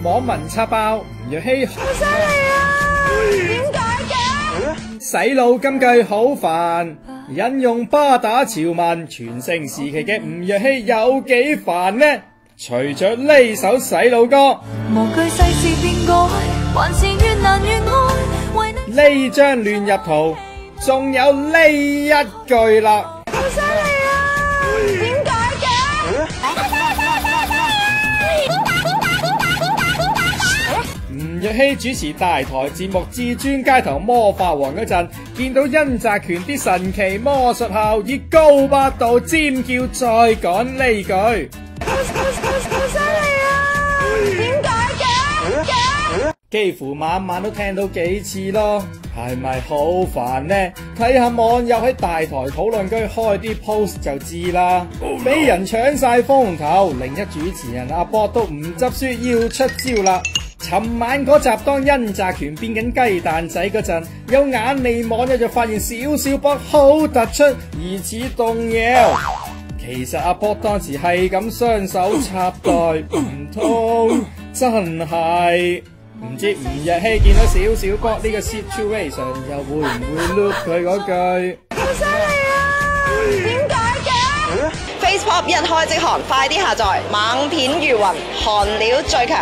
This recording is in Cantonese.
網民刷爆吳若希好犀利啊！點解嘅？洗腦金句好煩，引用巴打潮文，全盛時期嘅吳若希有幾煩呢？隨着呢首洗腦歌，無懼世事變改，還是越難越愛。為呢張亂入圖，仲有呢一句啦。好犀利啊！點解嘅？吳若希主持大台節目《至尊街頭魔法王》嗰陣，見到殷澤權啲神奇魔術後，以高八度尖叫再講呢句。好犀利啊！點解嘅？幾乎晚晚都聽到幾次咯，係咪好煩呢？睇下網友喺大台討論區開啲 post 就知啦。俾人搶晒風頭，另一主持人阿博都唔執輸要出招啦。尋晚嗰集當殷澤權變緊雞蛋仔嗰陣，有眼利網友就發現少少波好突出，疑似動搖。其實阿波當時係咁雙手插袋，唔通真係？唔知吳若希見到少少波呢個 situation 又會唔會 look 佢嗰句？好犀利啊！點解嘅？Facebook 一開即寒，快啲下載，猛片如雲，韓料最強。